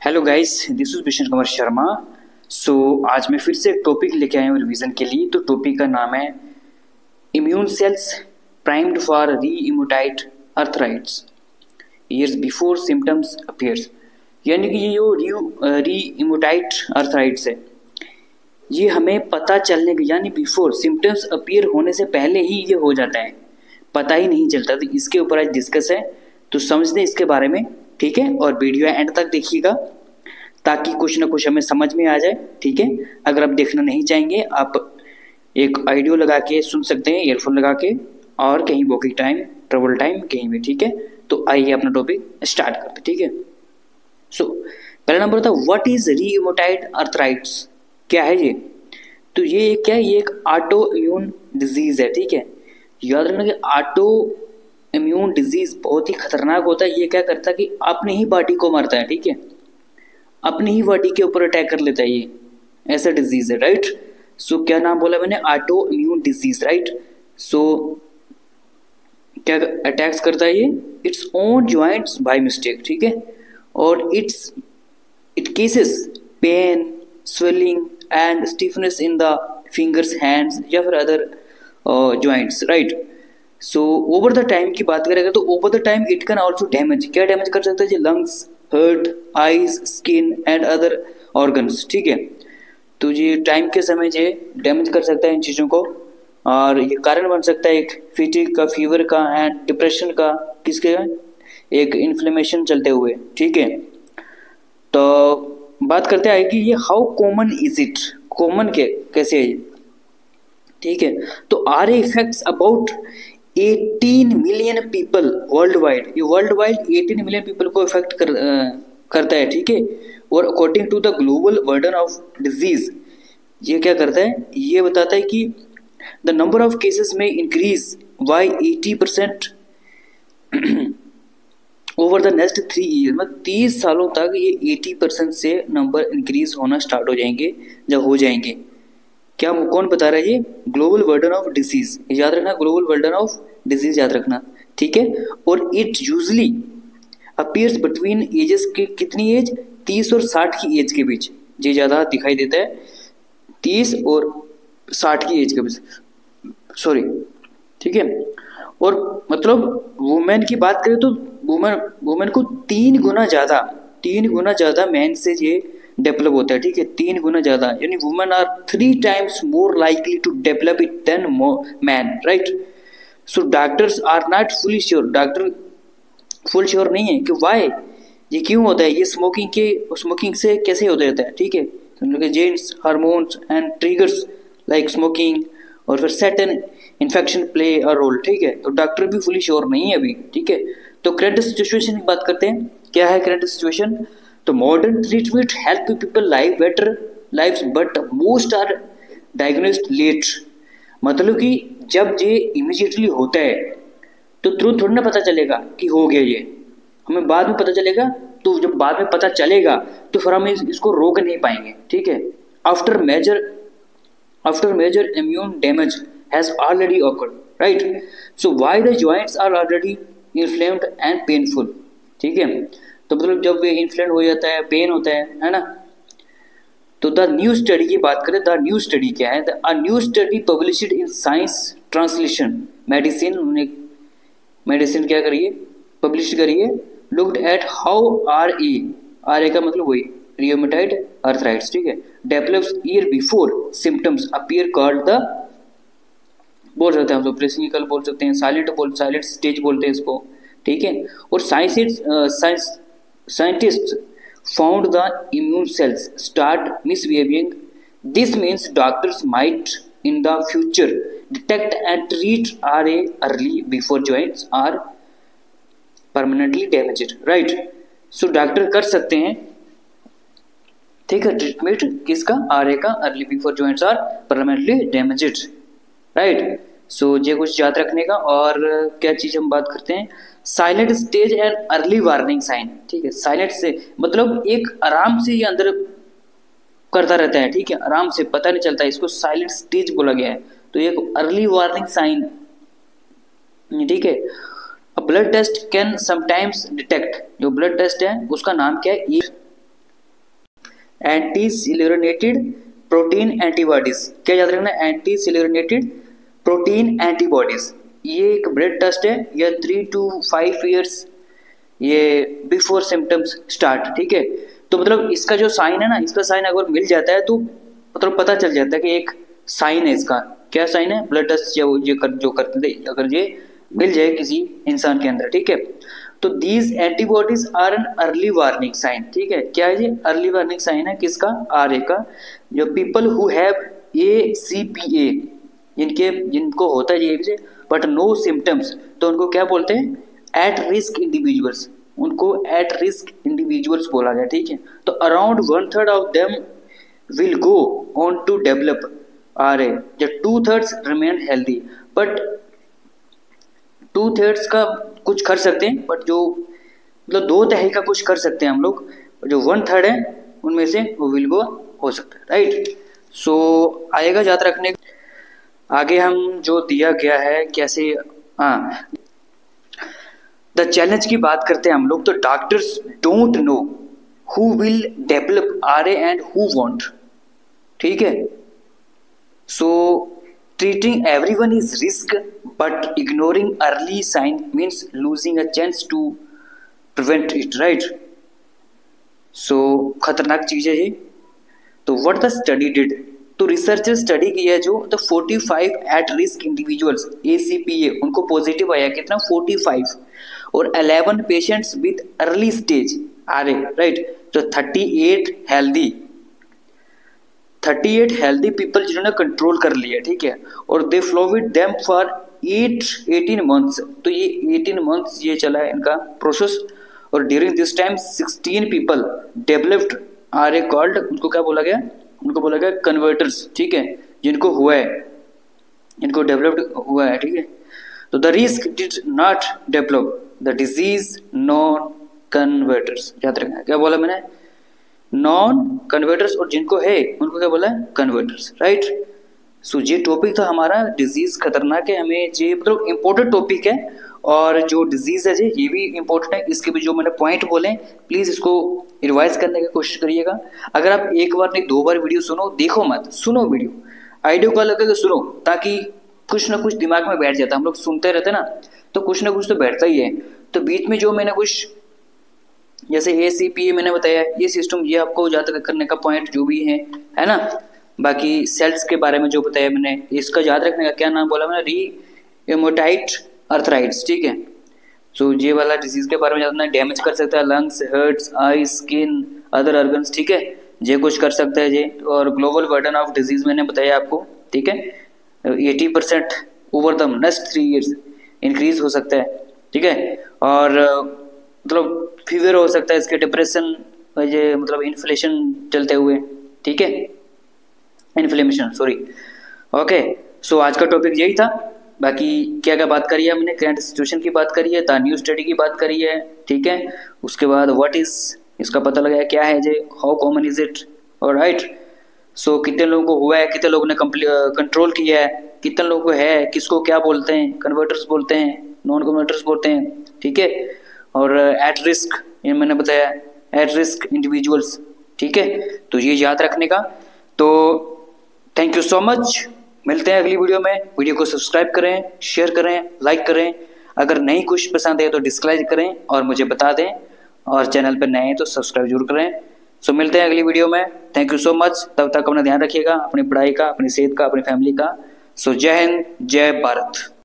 Hello guys, this is Vishnu Kumar Sharma. आज मैं फिर से एक टॉपिक लेके आया हूँ रिवीजन के लिए। तो टॉपिक का नाम है immune cells primed for rheumatoid arthritis years before symptoms appears. यानी कि ये जो री इम्यूटाइड अर्थराइट्स है, ये हमें पता चलने के यानी बिफोर सिम्टम्स अपीयर होने से पहले ही ये हो जाता है, पता ही नहीं चलता। तो इसके ऊपर आज डिस्कस है, तो समझते हैं इसके बारे में, ठीक है। और वीडियो एंड तक देखिएगा ताकि कुछ ना कुछ हमें समझ में आ जाए, ठीक है। अगर आप देखना नहीं चाहेंगे, आप एक ऑडियो लगा के सुन सकते हैं, ईयरफोन लगा के, और कहीं वॉकिंग टाइम, ट्रेवल टाइम, कहीं भी, ठीक है। तो आइए अपना टॉपिक स्टार्ट करते, ठीक है। पहला नंबर था व्हाट इज रीइम्यूटाइड अर्थराइट्स। क्या है ये? तो ये क्या है? ये एक ऑटो इम्यून डिजीज है, ठीक है। याद रखना कि ऑटो इम्यून डिजीज बहुत ही खतरनाक होता है। ये क्या करता है कि अपनी ही बॉडी को मारता है, ठीक है, अपनी ही बॉडी के ऊपर अटैक कर लेता है। ये ऐसा डिजीज है, राइट। क्या नाम बोला मैंने? Auto immune disease, right. क्या अटैक्स करता है ये? It's own joints by mistake, ठीक है। और it causes pain, swelling and stiffness in the fingers, hands या फिर other joints, right. Over the time की बात करेंगे तो over the time it can also damage. क्या डैमेज कर सकता है? Lungs, heart, eyes, skin and other organs, ठीक है। तो ये टाइम के समय ये डैमेज कर सकता है इन चीज़ों को, और ये कारण बन सकता है एक फिटिक का, फीवर का एंड डिप्रेशन का, किसके? एक इन्फ्लेमेशन चलते हुए, ठीक है। तो बात करते हैं कि ये how common is it, common कैसे है, ठीक है। तो R affects about 18 million people worldwide. ये वर्ल्ड वाइड 18 मिलियन पीपल को इफेक्ट करता है, ठीक है। और according to the global burden of disease, ये क्या करता है? ये बताता है कि द नंबर ऑफ केसेस में increase by 80% over the next 3 year. मतलब 30 सालों तक ये 80% से नंबर इंक्रीज होना स्टार्ट हो जाएंगे, जब हो जाएंगे। क्या कौन बता रहा है ये? ग्लोबल बर्डन ऑफ डिसीज, याद रखना, ग्लोबल बर्डन ऑफ डिजीज याद रखना, ठीक है। और it usually appears between ages के, कितनी एज? 30 और 60 की एज के बीच ये ज़्यादा दिखाई देता है, 30 और 60 की एज के बीच, सॉरी, ठीक है। और मतलब वुमेन की बात करें तो वुमेन को 3 गुना ज़्यादा मैन से ये डेवलप होता है, ठीक है, 3 गुना ज़्यादा। यानी women are 3 times more likely to develop it than man, right. Doctors are not fully sure, doctor full sure नहीं है कि वाई, ये क्यों होता है, ये स्मोकिंग से कैसे होता रहता है, ठीक है। Genes hormones and triggers like smoking और फिर certain infection play a role, ठीक है। तो डॉक्टर भी फुली श्योर नहीं है अभी, ठीक है। तो करंट सिचुएशन की बात करते हैं। क्या है करंट सिचुएशन? तो modern treatment help people live better lives but most are diagnosed late. मतलब कि जब ये इमीडिएटली होता है तो तुरंत थोड़ी ना पता चलेगा कि हो गया, ये हमें बाद में पता चलेगा। तो जब बाद में पता चलेगा तो फिर हम इसको रोक नहीं पाएंगे, ठीक है। After major immune damage has already occurred, right. Why the joints are already inflamed and painful, ठीक है। तो मतलब जब ये इन्फ्लेम हो जाता है, पेन होता है ना। तो द न्यू स्टडी की बात करें, द न्यू स्टडी क्या है? A new study published in science translation medicine, उन्होंने मेडिसिन क्या करिए, पब्लिश करिए, looked at how R A का मतलब वही रियोमेटाइड अर्थराइट्स, ठीक है, develops year before symptoms appear called the, बोल सकते हैं हम प्रेक्लिनिकल बोल सकते हैं, साइलेंट स्टेज बोलते हैं इसको, ठीक है। और scientist found the immune cells start misbehaving. This means doctors might in the future detect and treat RA early before joints are permanently damaged, right. Doctor कर सकते हैं, ठीक है, ट्रीटमेंट किसका? RA का, early before joints are permanently damaged, right. ये कुछ याद रखने का। और क्या चीज़ हम बात करते हैं? Silent stage and early warning sign, ठीक है। साइलेंट से मतलब एक आराम से ये अंदर करता रहता है, ठीक है, आराम से पता नहीं चलता है, इसको साइलेंट स्टेज बोला गया है। तो एक अर्ली वार्निंग साइन, ठीक है। Blood test can sometimes detect, जो ब्लड टेस्ट है उसका नाम क्या है? एंटी सेलुलोनेटेड प्रोटीन एंटीबॉडीज, क्या याद रखना, एंटी सेलुलोनेटेड प्रोटीन एंटीबॉडीज। ये एक ब्लड टेस्ट है, या 3 to 5 ईयर्स ये बिफोर सिम्टम्स स्टार्ट, ठीक है। तो मतलब इसका जो साइन है ना, इसका साइन अगर मिल जाता है तो मतलब पता चल जाता है कि एक साइन है इसका। क्या साइन है, ब्लड टेस्ट जो करते थे, अगर ये मिल जाए किसी इंसान के अंदर, ठीक है। तो these antibodies are an early warning sign, ठीक है। क्या है ये अर्ली वार्निंग साइन है किसका, आर ए का। जो पीपल हु हैव ACPA, जिनको होता है ये बट नो सिम्टम्स, तो उनको क्या बोलते हैं, एट रिस्क इंडिविजुअल्स, उनको एट रिस्क इंडिविजुअल्स बोला गया, ठीक है। तो around 1/3 of them will go on to develop RA, जब 2/3 रिमेन हेल्दी, बट 2/3 का कुछ कर सकते हैं, बट जो मतलब 2/3 का कुछ कर सकते हैं हम लोग, जो 1/3 है उनमें से वो विल गो हो सकता है, राइट। सो आएगा याद रखने। आगे हम जो दिया गया है कैसे, हाँ, द चैलेंज की बात करते हैं हम लोग। तो doctors don't know who will develop RA and who want, ठीक है। सो treating everyone is risk, but ignoring early sign means losing a chance to prevent it, right? So खतरनाक चीज है ये। तो what the study did, तो researcher study किया है जो the 45 eight risk individuals ACPA, उनको पॉजिटिव आया कितना, 45, और 11 patients with early stage RA, right. तो 38 हेल्दी पीपल जिन्होंने कंट्रोल कर लिया, ठीक है। और they flow with them for 18 months, तो ये 18 मंथ्स ये चला है इनका प्रोसेस। और during this time 16 people developed RA called, उनको क्या बोला गया, उनको बोला गया कन्वर्टर्स, ठीक है, जिनको हुआ है, जिनको डेवलप्ड हुआ है, ठीक है। तो the risk did not develop the disease non converters, याद रखना। क्या बोला मैंने, नॉन कन्वर्टर्स, और जिनको है उनको क्या बोला है, कन्वर्टर्स, राइट। सो ये टॉपिक था हमारा, डिजीज खतरनाक है, हमें ये मतलब इम्पोर्टेंट टॉपिक है, और जो डिजीज है ये भी इम्पोर्टेंट है। इसके भी जो मैंने पॉइंट बोले प्लीज इसको रिवाइज करने की कोशिश करिएगा। अगर आप एक बार नहीं 2 बार वीडियो सुनो, देखो मत, सुनो वीडियो, आइडियो को लगे तो सुनो, ताकि कुछ ना कुछ दिमाग में बैठ जाता है। हम लोग सुनते रहते ना तो कुछ ना कुछ तो बैठता ही है। तो बीच में जो मैंने कुछ जैसे ACPA मैंने बताया, ये सिस्टम, ये आपको याद करने का पॉइंट जो भी है ना। बाकी सेल्स के बारे में जो बताया मैंने, इसका याद रखने का क्या नाम बोला मैंने, रीमेटाइड अर्थराइट्स, ठीक है। सो ये वाला डिजीज के बारे में जानना, डैमेज कर सकता है लंग्स, हार्ट्स, आई, स्किन, अदर ऑर्गन्स, ठीक है, ये कुछ कर सकता है ये। और ग्लोबल बर्डन ऑफ डिजीज मैंने बताया आपको, ठीक है, 80% over the next 3 years increase हो सकता है, ठीक है। और मतलब फीवर हो सकता है इसके, डिप्रेशन, ये मतलब इन्फ्लेशन चलते हुए, ठीक है, इन्फ्लेमेशन, सॉरी, ओके। सो आज का टॉपिक यही था। बाकी क्या क्या बात करी है हमने, करंट सिचुएशन की बात करी है, द न्यू स्टडी की बात करी है, ठीक है। उसके बाद व्हाट इज, इसका पता लगाया क्या है ये, how common is it, alright. So कितने लोगों को हुआ है, कितने लोगों ने कंट्रोल किया है, कितने लोगों को है, किसको क्या बोलते हैं, कन्वर्टर्स बोलते हैं, नॉन कन्वर्टर्स बोलते हैं, ठीक है। और एट रिस्क, ये मैंने बताया, एट रिस्क इंडिविजुअल्स, ठीक है। तो ये याद रखने का। तो थैंक यू सो मच, मिलते हैं अगली वीडियो में। वीडियो को सब्सक्राइब करें, शेयर करें, लाइक करें। अगर नहीं कुछ पसंद है तो डिसलाइक करें और मुझे बता दें, और चैनल पर नए हैं तो सब्सक्राइब जरूर करें। सो मिलते हैं अगली वीडियो में। थैंक यू सो मच, तब तक अपना ध्यान रखिएगा, अपनी पढ़ाई का, अपनी सेहत का, अपनी फैमिली का। सो जय हिंद, जय भारत।